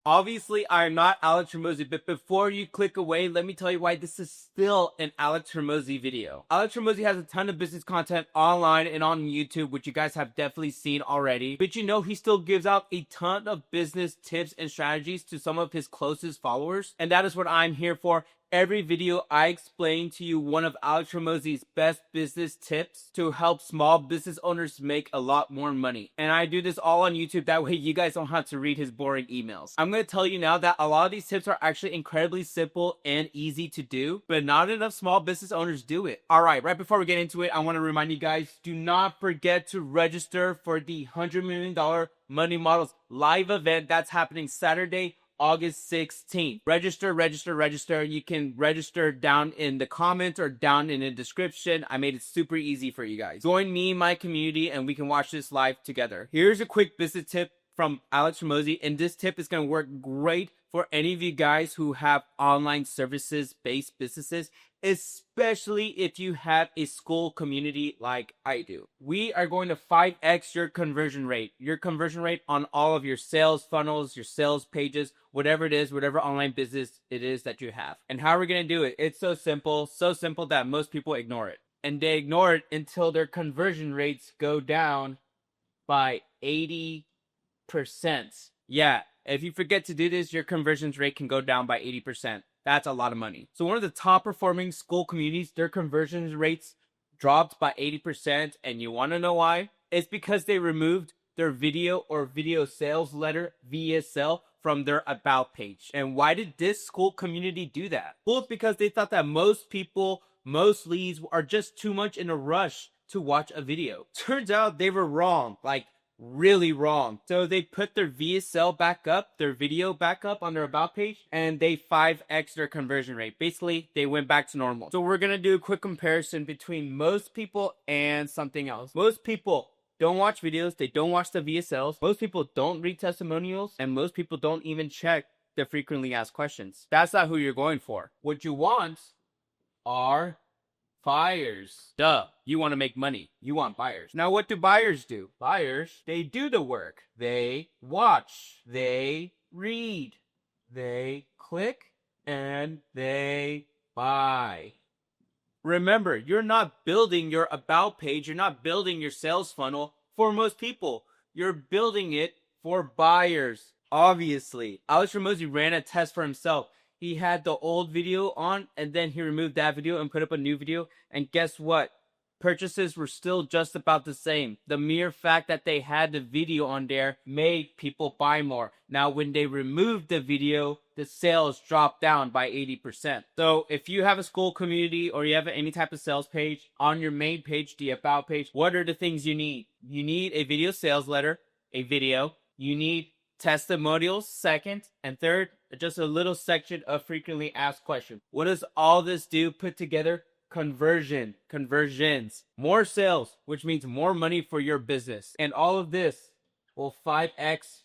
Obviously, I am not Alex Hormozi, but before you click away, let me tell you why this is still an Alex Hormozi video. Alex Hormozi has a ton of business content online and on YouTube, which you guys have definitely seen already. But you know, he still gives out a ton of business tips and strategies to some of his closest followers. And that is what I'm here for. Every video, I explain to you one of Alex Hormozi's best business tips to help small business owners make a lot more money. And I do this all on YouTube. That way you guys don't have to read his boring emails. I'm going to tell you now that a lot of these tips are actually incredibly simple and easy to do, but not enough small business owners do it. All right before we get into it, I want to remind you guys, do not forget to register for the $100 million Money Models live event that's happening Saturday, August 16th. Register. You can register down in the comments or down in the description. I made it super easy for you guys. Join me, my community, and we can watch this live together. Here's a quick business tip from Alex Hormozi, and this tip is going to work great for any of you guys who have online services based businesses, especially if you have a school community like I do. We are going to 5x your conversion rate on all of your sales funnels, your sales pages, whatever it is, whatever online business it is that you have. And how are we going to do it? It's so simple that most people ignore it. And they ignore it until their conversion rates go down by 80%. Yeah, if you forget to do this, your conversions rate can go down by 80%. That's a lot of money. So one of the top performing school communities, their conversion rates dropped by 80%. And you want to know why? It's because they removed their video or video sales letter, VSL, from their about page. And why did this school community do that? Well, it's because they thought that most people, most leads are just too much in a rush to watch a video. Turns out they were wrong. Like, really wrong. So they put their VSL back up, their video back up on their about page, and they 5x their conversion rate. Basically, they went back to normal. So we're gonna do a quick comparison between most people and something else. Most people don't watch videos, they don't watch the VSLs, most people don't read testimonials, and most people don't even check the frequently asked questions. That's not who you're going for. What you want are buyers. Duh. You want to make money. You want buyers. Now, what do buyers do? Buyers, they do the work. They watch. They read. They click. And they buy. Remember, you're not building your about page. You're not building your sales funnel for most people. You're building it for buyers. Obviously. Alex Hormozi ran a test for himself. He had the old video on, and then he removed that video and put up a new video. And guess what? Purchases were still just about the same. The mere fact that they had the video on there made people buy more. Now, when they removed the video, the sales dropped down by 80%. So if you have a school community or you have any type of sales page, on your main page, the about page, what are the things you need? You need a video sales letter, a video. You need testimonials, second, and third, just a little section of frequently asked questions. What does all this do put together? Conversions, more sales, which means more money for your business. And all of this will 5x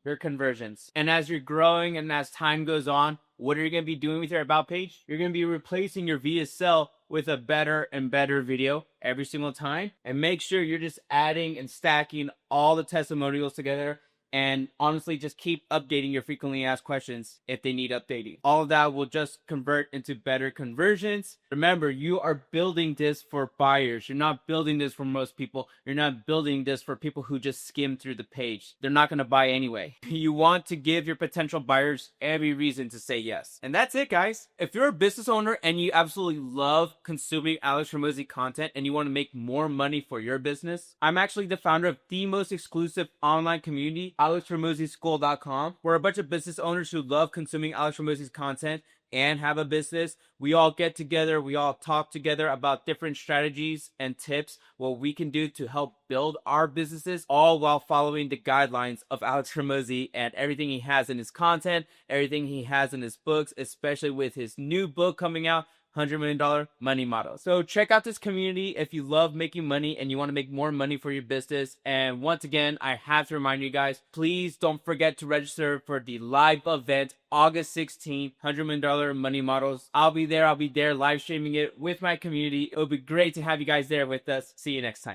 your conversions. And as you're growing and as time goes on, what are you going to be doing with your about page? You're going to be replacing your VSL with a better and better video every single time. And make sure you're just adding and stacking all the testimonials together. And honestly, just keep updating your frequently asked questions if they need updating. All of that will just convert into better conversions. Remember, you are building this for buyers. You're not building this for most people. You're not building this for people who just skim through the page. They're not going to buy anyway. You want to give your potential buyers every reason to say yes. And that's it, guys. If you're a business owner and you absolutely love consuming Alex Hormozi content and you want to make more money for your business, I'm actually the founder of the most exclusive online community, AlexHormoziSchool.com. We're a bunch of business owners who love consuming Alex Hormozi's content and have a business. We all get together, we all talk together about different strategies and tips, what we can do to help build our businesses, all while following the guidelines of Alex Hormozi and everything he has in his content, everything he has in his books, especially with his new book coming out, $100 million money model. So check out this community if you love making money and you want to make more money for your business. And once again, I have to remind you guys, please don't forget to register for the live event August 16th, $100 million money models. I'll be there live streaming it with my community. It'll be great to have you guys there with us. See you next time.